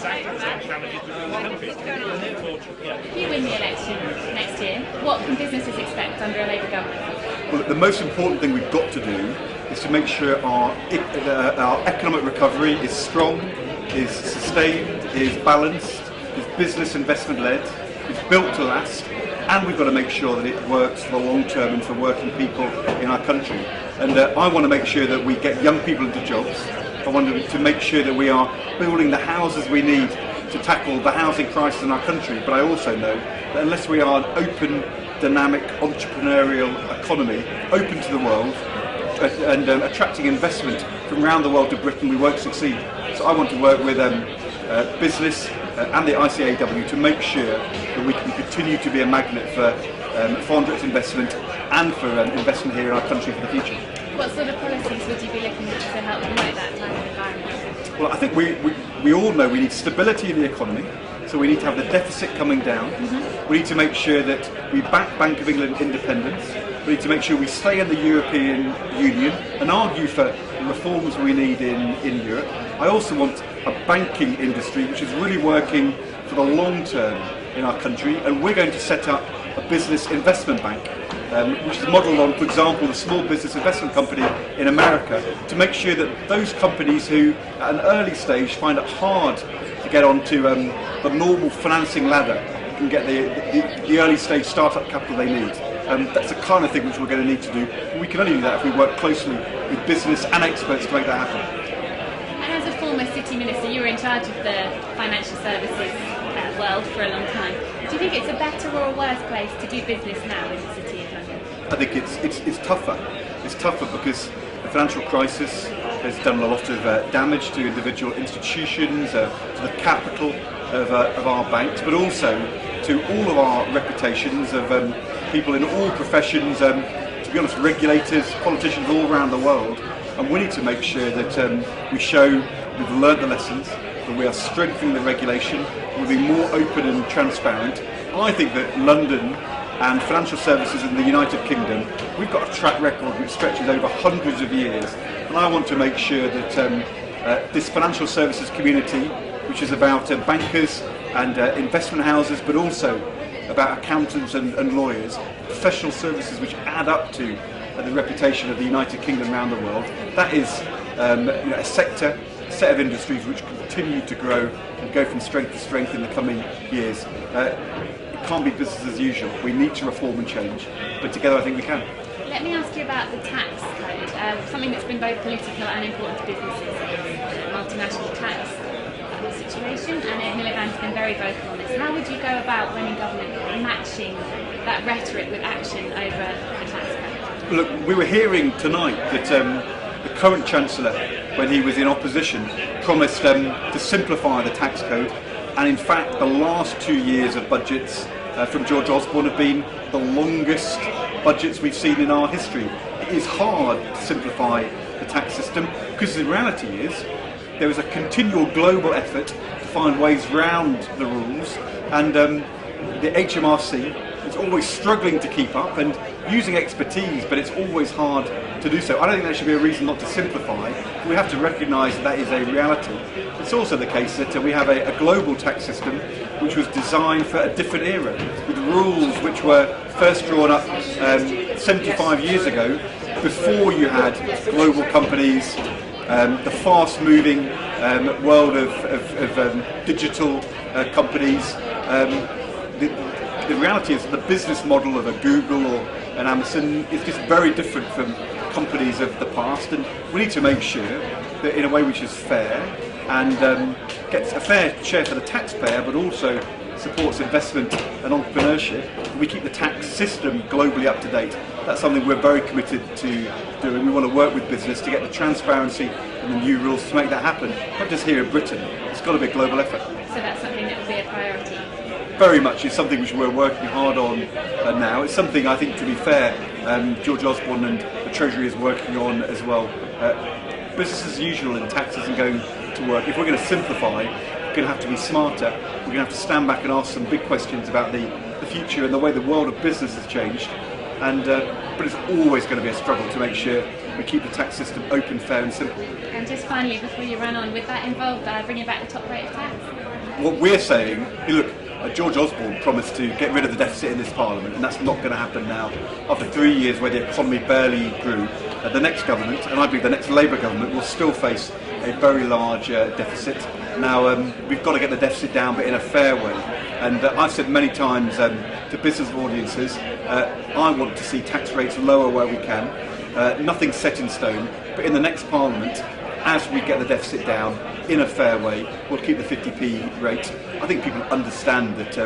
If you win the election next year, what can businesses expect under a Labour government? Well, the most important thing we've got to do is to make sure our economic recovery is strong, is sustained, is balanced, is business investment led, is built to last, and we've got to make sure that it works for the long term and for working people in our country. And I want to make sure that we get young people into jobs. I want to make sure that we are building the houses we need to tackle the housing crisis in our country. But I also know that unless we are an open, dynamic, entrepreneurial economy, open to the world, and attracting investment from around the world to Britain, we won't succeed. So I want to work with business and the ICAEW to make sure that we can continue to be a magnet for foreign direct investment and for investment here in our country for the future. What sort of policies would you be looking at to help promote that type of environment? Well, I think we all know we need stability in the economy, so we need to have the deficit coming down. We need to make sure that we back Bank of England independence. We need to make sure we stay in the European Union and argue for the reforms we need in Europe. I also want a banking industry which is really working for the long term in our country, and we're going to set up a business investment bank, which is modelled on, for example, the Small Business Investment Company in America, to make sure that those companies who at an early stage find it hard to get onto the normal financing ladder can get the early stage startup capital they need. That's the kind of thing which we're going to need to do. We can only do that if we work closely with business and experts to make that happen. And as a former city minister, you were in charge of the financial services world for a long time. Do you think it's a better or a worse place to do business now in the City of London? I think it's tougher. It's tougher because the financial crisis has done a lot of damage to individual institutions, to the capital of our banks, but also to all of our reputations of people in all professions, to be honest, regulators, politicians all around the world. And we need to make sure that we show we've learnt the lessons, that we are strengthening the regulation, we're being more open and transparent. I think that London and financial services in the United Kingdom, we've got a track record which stretches over hundreds of years, and I want to make sure that this financial services community, which is about bankers and investment houses, but also about accountants and lawyers, professional services which add up to the reputation of the United Kingdom around the world, that is a sector, a set of industries which continue to grow and go from strength to strength in the coming years. It can't be business as usual. We need to reform and change, but together I think we can. Let me ask you about the tax code. Something that's been both political and important to businesses is the multinational tax situation, and Ed Miliband's been very vocal on this. How would you go about when in government matching that rhetoric with action over the tax code? Look, we were hearing tonight that the current chancellor, when he was in opposition, promised to simplify the tax code, and in fact the last 2 years of budgets from George Osborne have been the longest budgets we've seen in our history. It is hard to simplify the tax system because the reality is there is a continual global effort to find ways round the rules, and the HMRC is always struggling to keep up and using expertise, but it's always hard to do so. I don't think that should be a reason not to simplify. We have to recognise that is a reality. It's also the case that we have a global tax system which was designed for a different era, with rules which were first drawn up 75 years ago, before you had global companies, the fast-moving world of digital companies. The reality is that the business model of a Google or an Amazon is just very different from companies of the past, and we need to make sure that in a way which is fair and gets a fair share for the taxpayer, but also supports investment and entrepreneurship, we keep the tax system globally up to date. That's something we're very committed to doing. We want to work with business to get the transparency and the new rules to make that happen. Not just here in Britain, it's got to be a global effort. So that's something that would be a priority? Very much. It's something which we're working hard on now. It's something, I think, to be fair, George Osborne and the Treasury is working on as well. Business as usual in tax isn't going to work. If we're going to simplify, we're going to have to be smarter. We're going to have to stand back and ask some big questions about the future and the way the world of business has changed. But it's always going to be a struggle to make sure we keep the tax system open, fair and simple. And just finally, before you run on, would that involve bringing back the top rate of tax? What we're saying, look, George Osborne promised to get rid of the deficit in this Parliament, and that's not going to happen now. After 3 years where the economy barely grew, the next government, and I believe the next Labour government, will still face a very large deficit. Now, we've got to get the deficit down, but in a fair way. And I've said many times to business audiences, I want to see tax rates lower where we can. Nothing's set in stone, but in the next Parliament, as we get the deficit down in a fair way, we'll keep the 50p rate. I think people understand that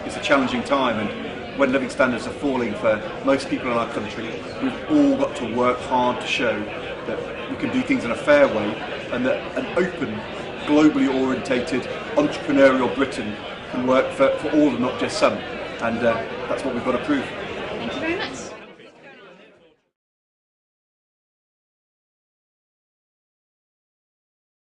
it's a challenging time, and when living standards are falling for most people in our country, we've all got to work hard to show that we can do things in a fair way, and that an open, globally orientated, entrepreneurial Britain can work for all and not just some. And that's what we've got to prove.